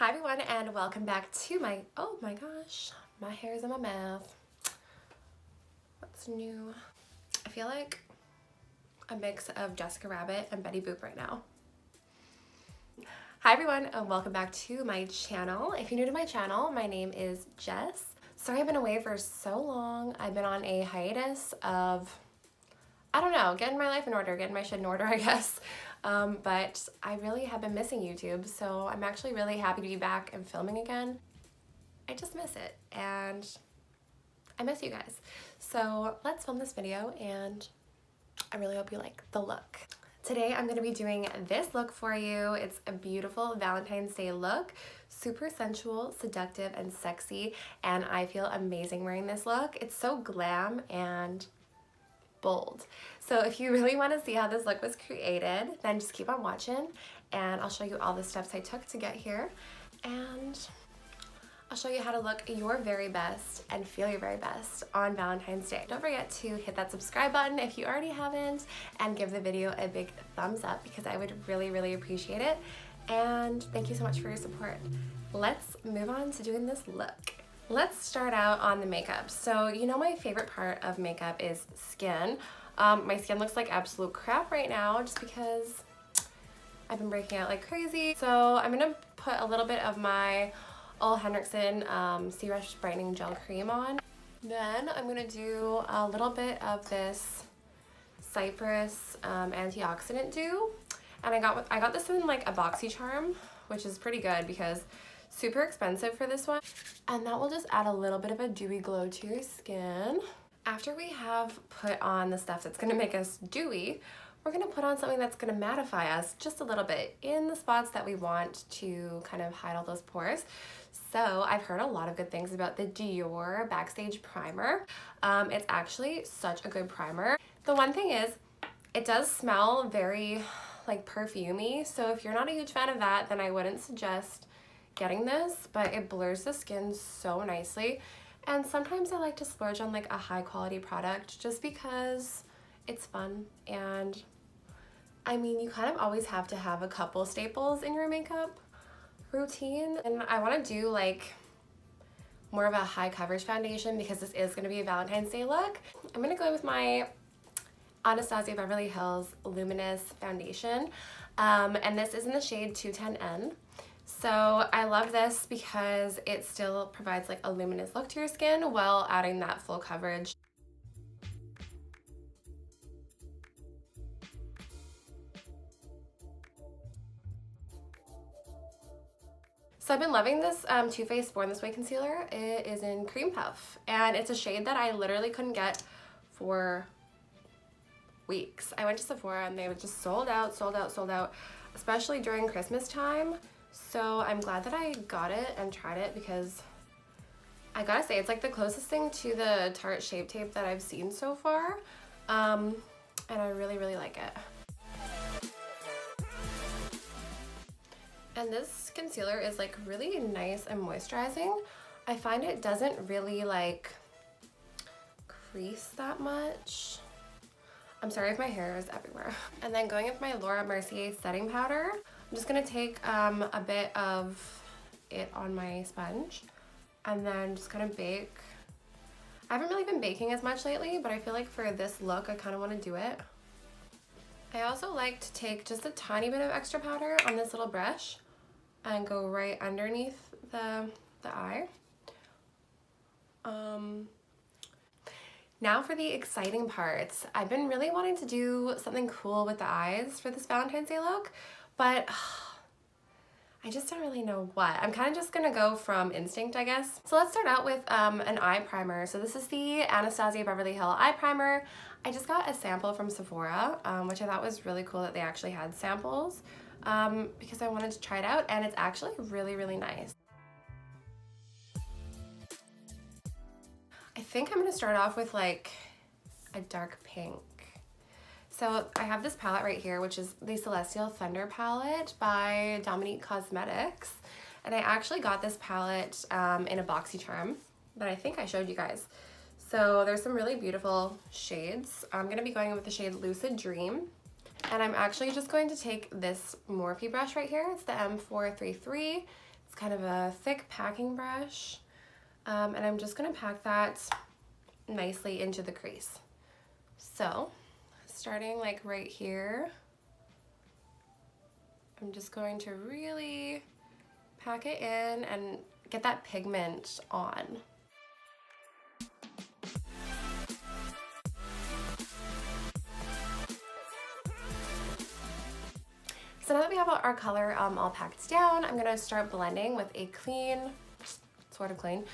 Hi everyone and welcome back to my, oh my gosh, my hair is in my mouth. What's new? I feel like a mix of Jessica Rabbit and Betty Boop right now. Hi everyone and welcome back to my channel. If you're new to my channel, my name is Jess. Sorry I've been away for so long. I've been on a hiatus of, I don't know, getting my life in order, getting my shit in order, I guess. But I really have been missing YouTube, so I'm actually really happy to be back and filming again. I just miss it, and I miss you guys. So let's film this video, and I really hope you like the look. Today I'm going to be doing this look for you. It's a beautiful Valentine's Day look, super sensual, seductive, and sexy, and I feel amazing wearing this look. It's so glam and bold. So if you really want to see how this look was created, then just keep on watching and I'll show you all the steps I took to get here, and I'll show you how to look your very best and feel your very best on Valentine's Day. Don't forget to hit that subscribe button if you already haven't, and give the video a big thumbs up because I would really appreciate it. And thank you so much for your support. Let's move on to doing this look. Let's start out on the makeup. So you know my favorite part of makeup is skin. My skin looks like absolute crap right now just because I've been breaking out like crazy. So I'm gonna put a little bit of my Henriksen C-Rush Brightening Gel Cream on. Then I'm gonna do a little bit of this Cyprus Antioxidant Dew. And I got this in like a BoxyCharm, which is pretty good because super expensive for this one. And that will just add a little bit of a dewy glow to your skin. After we have put on the stuff that's gonna make us dewy, we're gonna put on something that's gonna mattify us just a little bit in the spots that we want to kind of hide all those pores. So I've heard a lot of good things about the Dior Backstage primer. It's actually such a good primer. The one thing is, it does smell very like perfumey. So if you're not a huge fan of that, then I wouldn't suggest getting this, but it blurs the skin so nicely. And sometimes I like to splurge on like a high quality product just because it's fun. And I mean, you kind of always have to have a couple staples in your makeup routine. And I want to do like more of a high coverage foundation because this is going to be a Valentine's Day look. I'm going to go in with my Anastasia Beverly Hills Luminous foundation. And this is in the shade 210N. So I love this because it still provides like a luminous look to your skin while adding that full coverage. So I've been loving this Too Faced Born This Way concealer. It is in Cream Puff, and it's a shade that I literally couldn't get for weeks. I went to Sephora and they were just sold out, especially during Christmas time. So I'm glad that I got it and tried it because I gotta say it's like the closest thing to the Tarte Shape Tape that I've seen so far, and I really like it. And this concealer is like really nice and moisturizing. I find it doesn't really like crease that much. I'm sorry if my hair is everywhere. And then going with my Laura Mercier setting powder, I'm just gonna take a bit of it on my sponge and then just kind of bake. I haven't really been baking as much lately, but I feel like for this look, I kind of want to do it. I also like to take just a tiny bit of extra powder on this little brush and go right underneath the eye. Now for the exciting parts. I've been really wanting to do something cool with the eyes for this Valentine's Day look, but I just don't really know what. I'm kind of just gonna go from instinct, I guess. So let's start out with an eye primer. So this is the Anastasia Beverly Hills eye primer. I just got a sample from Sephora, which I thought was really cool that they actually had samples because I wanted to try it out, and it's actually really nice. I think I'm gonna start off with like a dark pink. So I have this palette right here, which is the Celestial Thunder palette by Dominique Cosmetics. And I actually got this palette in a BoxyCharm that I think I showed you guys. So there's some really beautiful shades. I'm gonna be going with the shade Lucid Dream. And I'm actually just going to take this Morphe brush right here. It's the M433. It's kind of a thick packing brush, and I'm just gonna pack that nicely into the crease. So, starting like right here, I'm just going to really pack it in and get that pigment on. So now that we have our color all packed down, I'm gonna start blending with a clean, sort of clean,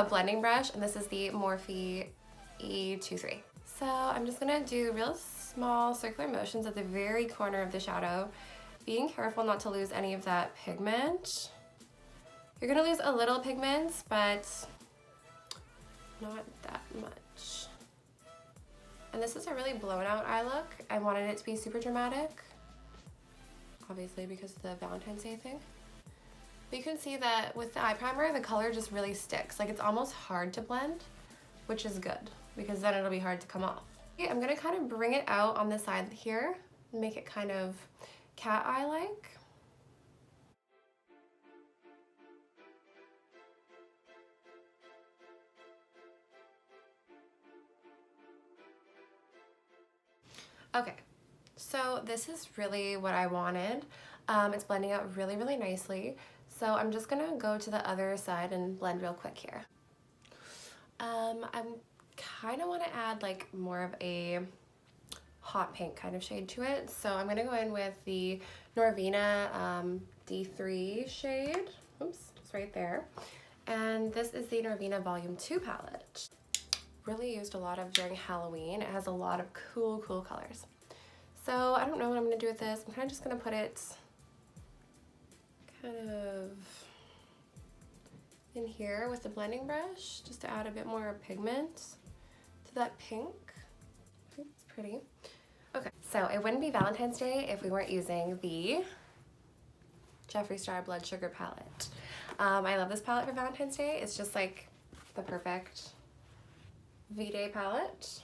blending brush, and this is the Morphe E23. So I'm just gonna do real small circular motions at the very corner of the shadow, being careful not to lose any of that pigment. You're gonna lose a little pigment, but not that much. And this is a really blown out eye look. I wanted it to be super dramatic, obviously because of the Valentine's Day thing. But you can see that with the eye primer, the color just really sticks. Like, it's almost hard to blend, which is good because then it'll be hard to come off. Okay, I'm gonna kind of bring it out on the side here and make it kind of cat eye like. Okay, so this is really what I wanted. It's blending out really, really nicely. So I'm just gonna go to the other side and blend real quick here. I kind of want to add like more of a hot pink kind of shade to it. So I'm gonna go in with the Norvina D3 shade. Oops, it's right there. And this is the Norvina Volume 2 palette. Really used a lot of during Halloween. It has a lot of cool colors. So I don't know what I'm gonna do with this. I'm kind of just gonna put it kind of in here with the blending brush just to add a bit more pigment to that pink. I think it's pretty. Okay, so it wouldn't be Valentine's Day if we weren't using the Jeffree Star Blood Sugar palette. I love this palette for Valentine's Day. It's just like the perfect V-Day palette.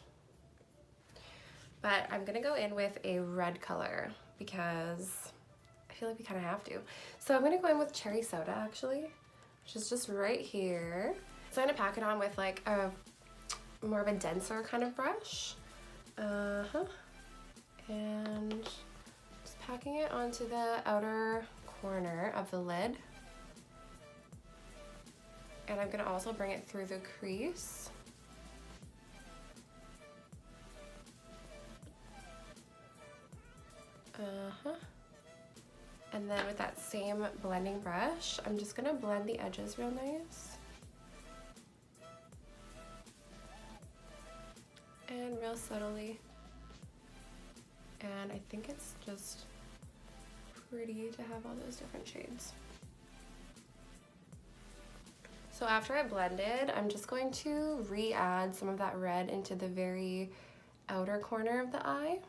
But I'm gonna go in with a red color because I feel like we kind of have to. So I'm gonna go in with Cherry Soda actually, which is just right here. So I'm gonna pack it on with like a more of a denser kind of brush. And just packing it onto the outer corner of the lid. And I'm gonna also bring it through the crease. And then with that same blending brush, I'm just gonna blend the edges real nice. And real subtly. And I think it's just pretty to have all those different shades. So after I blended, I'm just going to re-add some of that red into the very outer corner of the eye,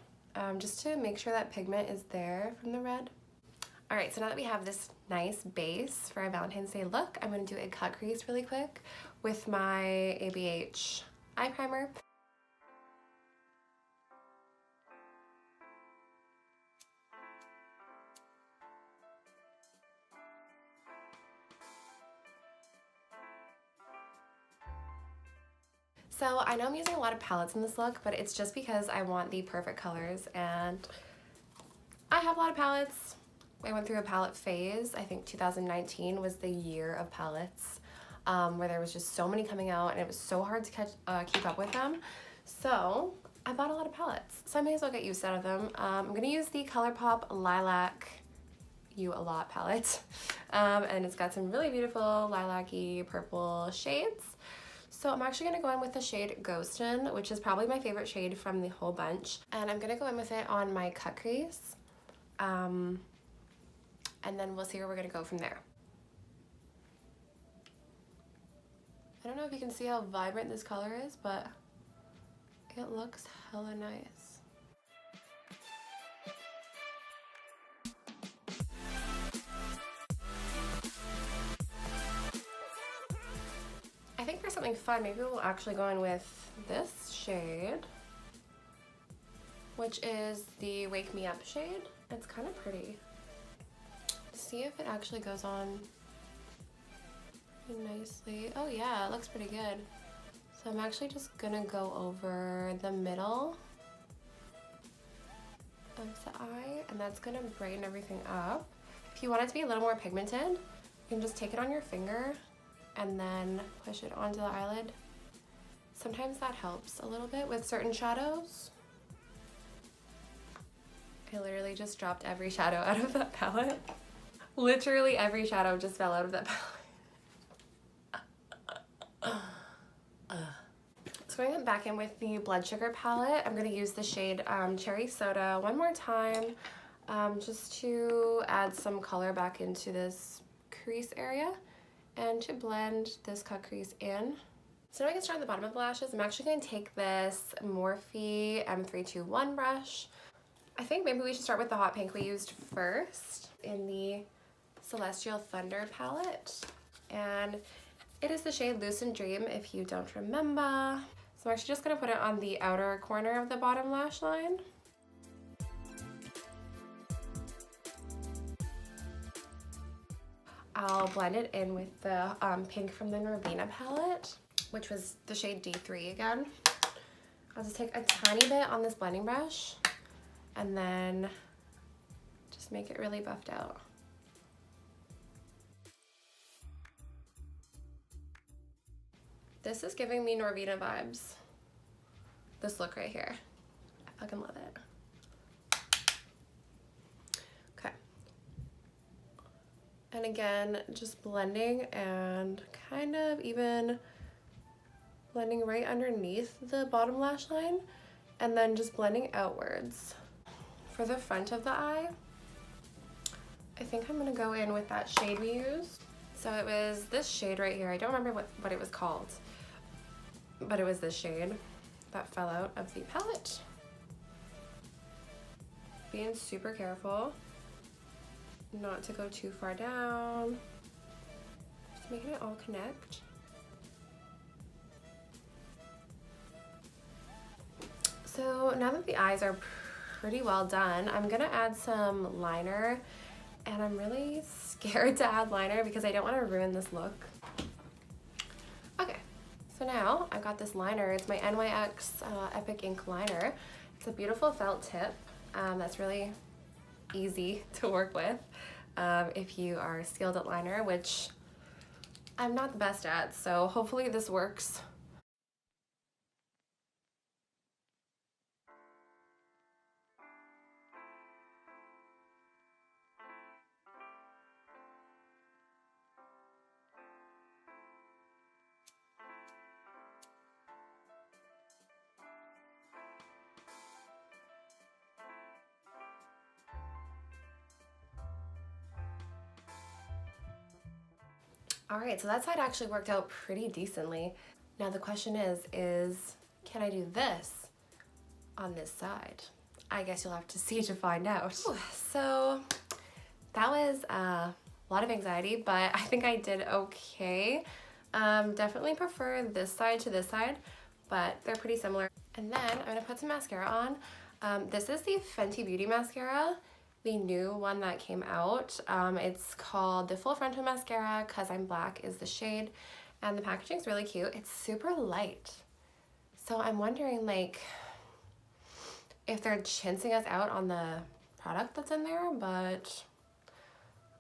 just to make sure that pigment is there from the red. All right, so now that we have this nice base for our Valentine's Day look, I'm gonna do a cut crease really quick with my ABH eye primer. So I know I'm using a lot of palettes in this look, but it's just because I want the perfect colors, and I have a lot of palettes. I went through a palette phase. I think 2019 was the year of palettes, where there was just so many coming out and it was so hard to keep up with them. So I bought a lot of palettes, so I may as well get use out of them. I'm gonna use the Colourpop Lilac You A Lot palette, and it's got some really beautiful lilac-y purple shades. So I'm actually gonna go in with the shade Ghostin, which is probably my favorite shade from the whole bunch. And I'm gonna go in with it on my cut crease. And then we'll see where we're gonna go from there. I don't know if you can see how vibrant this color is, but it looks hella nice. I think for something fun, maybe we'll actually go in with this shade, which is the Wake Me Up shade. It's kind of pretty. See if it actually goes on pretty nicely. Oh yeah, it looks pretty good. So I'm actually just gonna go over the middle of the eye, and that's gonna brighten everything up. If you want it to be a little more pigmented, you can just take it on your finger and then push it onto the eyelid. Sometimes that helps a little bit with certain shadows. I literally just dropped every shadow out of that palette. Literally every shadow just fell out of that palette. So going back in with the Blood Sugar palette, I'm going to use the shade Cherry Soda one more time, just to add some color back into this crease area and to blend this cut crease in. So now I can start on the bottom of the lashes. I'm actually going to take this Morphe M321 brush. I think maybe we should start with the hot pink we used first in the Celestial Thunder palette. And it is the shade Lucid Dream, if you don't remember. So I'm actually just going to put it on the outer corner of the bottom lash line. I'll blend it in with the pink from the Norvina palette, which was the shade D3 again. I'll just take a tiny bit on this blending brush and then just make it really buffed out. This is giving me Norvina vibes. This look right here. I fucking love it. Okay. And again, just blending and kind of even blending right underneath the bottom lash line and then just blending outwards. For the front of the eye, I think I'm gonna go in with that shade we used. So it was this shade right here. I don't remember what it was called, but it was this shade that fell out of the palette. Being super careful not to go too far down. Just making it all connect. So now that the eyes are pretty well done, I'm gonna add some liner, and I'm really scared to add liner because I don't want to ruin this look. Okay, so now I've got this liner. It's my NYX Epic Ink Liner. It's a beautiful felt tip that's really easy to work with if you are skilled at liner, which I'm not the best at, so hopefully this works. All right, so that side actually worked out pretty decently. Now the question is can I do this on this side? I guess you'll have to see to find out. Ooh, so that was a lot of anxiety, but I think I did okay. Definitely prefer this side to this side, but they're pretty similar. And then I'm gonna put some mascara on. This is the Fenty Beauty Mascara, the new one that came out. It's called the Full Frontal Mascara, Cause I'm Black is the shade, and the packaging's really cute. It's super light. So I'm wondering like if they're chinsing us out on the product that's in there, but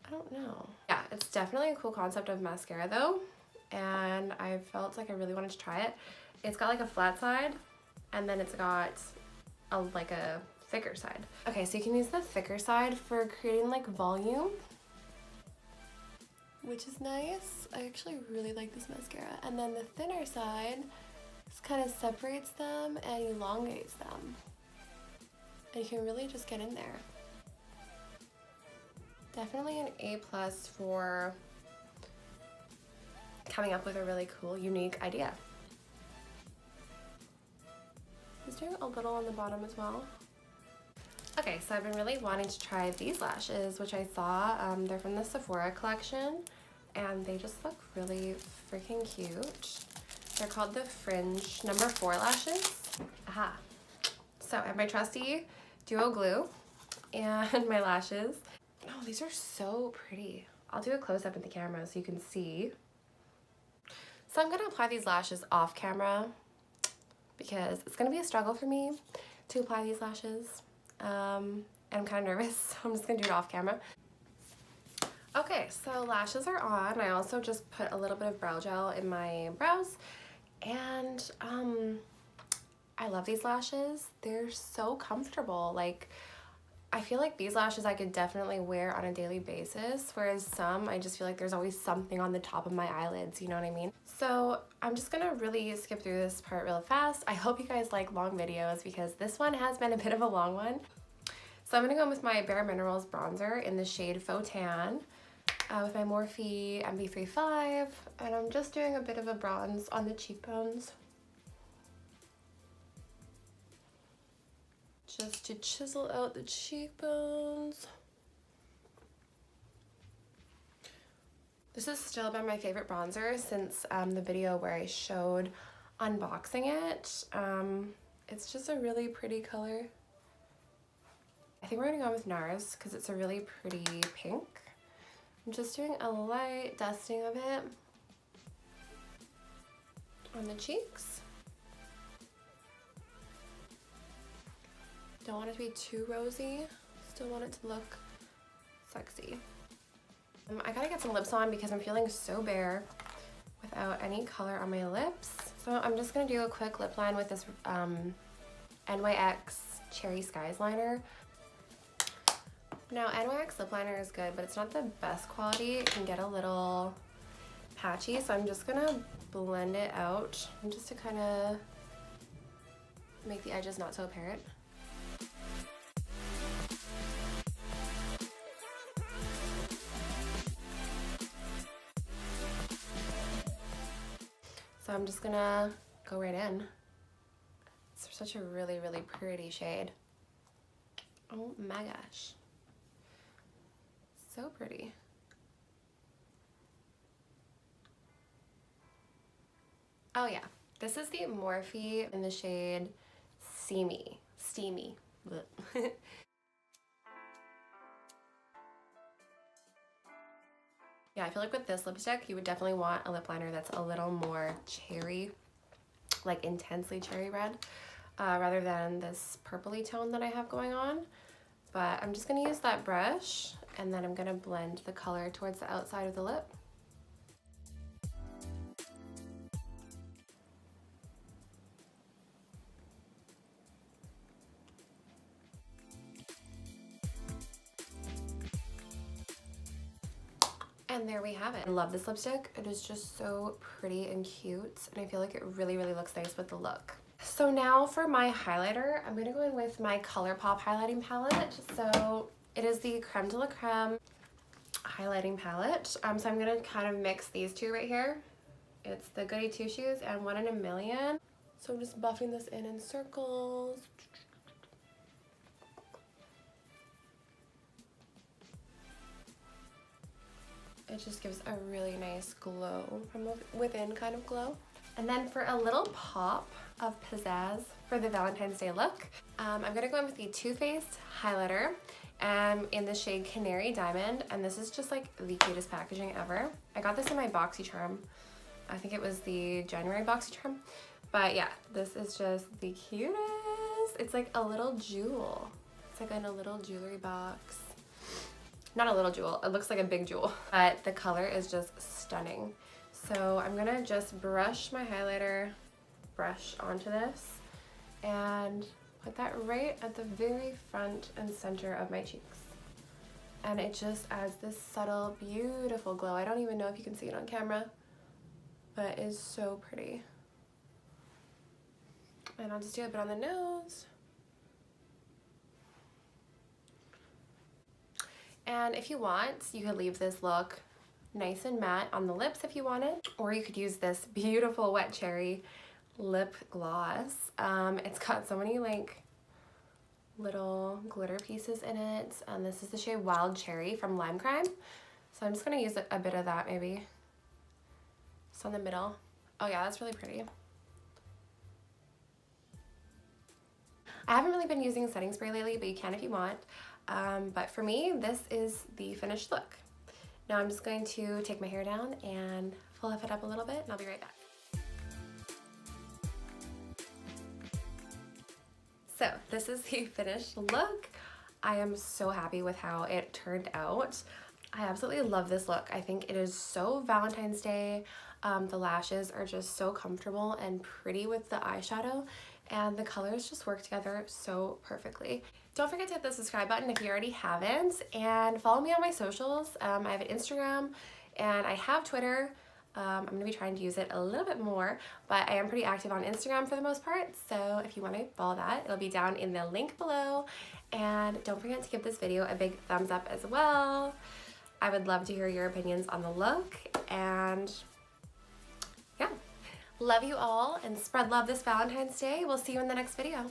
I don't know. Yeah, it's definitely a cool concept of mascara though, and I felt like I really wanted to try it. It's got like a flat side, and then it's got like a thicker side. Okay, so you can use the thicker side for creating like volume, which is nice. I actually really like this mascara. And then the thinner side just kind of separates them and elongates them. And you can really just get in there. Definitely an A+ for coming up with a really cool, unique idea. Just doing a little on the bottom as well. Okay, so I've been really wanting to try these lashes, which I saw. They're from the Sephora collection, and they just look really freaking cute. They're called the Fringe No. 4 lashes. Aha. So I have my trusty Duo Glue and my lashes. Oh, these are so pretty. I'll do a close-up in the camera so you can see. So I'm going to apply these lashes off camera because it's going to be a struggle for me to apply these lashes. And I'm kind of nervous, so I'm just going to do it off camera. Okay, so lashes are on. I also just put a little bit of brow gel in my brows, and I love these lashes. They're so comfortable. Like, I feel like these lashes I could definitely wear on a daily basis, whereas some, I just feel like there's always something on the top of my eyelids, you know what I mean? So I'm just gonna really skip through this part real fast. I hope you guys like long videos because this one has been a bit of a long one. So I'm gonna go in with my Bare Minerals bronzer in the shade Faux Tan with my Morphe MB35, and I'm just doing a bit of a bronze on the cheekbones, just to chisel out the cheekbones. This has still been my favorite bronzer since the video where I showed unboxing it. It's just a really pretty color. I think we're gonna go with NARS because it's a really pretty pink. I'm just doing a light dusting of it on the cheeks. Don't want it to be too rosy. Still want it to look sexy. I gotta get some lips on because I'm feeling so bare without any color on my lips. So I'm just gonna do a quick lip line with this NYX Cherry Skies liner. Now, NYX lip liner is good, but it's not the best quality. It can get a little patchy, so I'm just gonna blend it out just to kind of make the edges not so apparent. So I'm just gonna go right in. It's such a really, really pretty shade. Oh my gosh. So pretty. Oh yeah, this is the Morphe in the shade Steamy. Yeah, I feel like with this lipstick, you would definitely want a lip liner that's a little more cherry, like intensely cherry red, rather than this purpley tone that I have going on. But I'm just gonna use that brush, and then I'm gonna blend the color towards the outside of the lip. And there we have it. I love this lipstick. It is just so pretty and cute, and I feel like it really, really looks nice with the look. So now for my highlighter, I'm gonna go in with my Colourpop highlighting palette. So it is the Creme de la Creme highlighting palette. So I'm gonna kind of mix these two right here. It's the Goody Two Shoes and One in a Million. So I'm just buffing this in circles. It just gives a really nice glow, from within kind of glow. And then for a little pop of pizzazz for the Valentine's Day look, I'm gonna go in with the Too Faced highlighter in the shade Canary Diamond, and this is just like the cutest packaging ever. I got this in my BoxyCharm. I think it was the January BoxyCharm. But yeah, this is just the cutest. It's like a little jewel. It's like in a little jewelry box. Not a little jewel, it looks like a big jewel, but the color is just stunning. So I'm gonna just brush my highlighter brush onto this and put that right at the very front and center of my cheeks. And it just adds this subtle, beautiful glow. I don't even know if you can see it on camera, but it is so pretty. And I'll just do a bit on the nose. And if you want, you could leave this look nice and matte on the lips if you wanted, or you could use this beautiful Wet Cherry lip gloss. It's got so many like little glitter pieces in it, and this is the shade Wild Cherry from Lime Crime. So I'm just gonna use a bit of that maybe. Just on the middle. Oh yeah, that's really pretty. I haven't really been using setting spray lately, but you can if you want. But for me, this is the finished look. Now I'm just going to take my hair down and fluff it up a little bit, and I'll be right back. So this is the finished look. I am so happy with how it turned out. I absolutely love this look. I think it is so Valentine's Day. The lashes are just so comfortable and pretty with the eyeshadow, and the colors just work together so perfectly. Don't forget to hit the subscribe button if you already haven't, and follow me on my socials. I have an Instagram and I have Twitter. I'm going to be trying to use it a little bit more, but I am pretty active on Instagram for the most part, so if you want to follow that, it'll be down in the link below. And don't forget to give this video a big thumbs up as well. I would love to hear your opinions on the look, and yeah, love you all and spread love this Valentine's Day. We'll see you in the next video.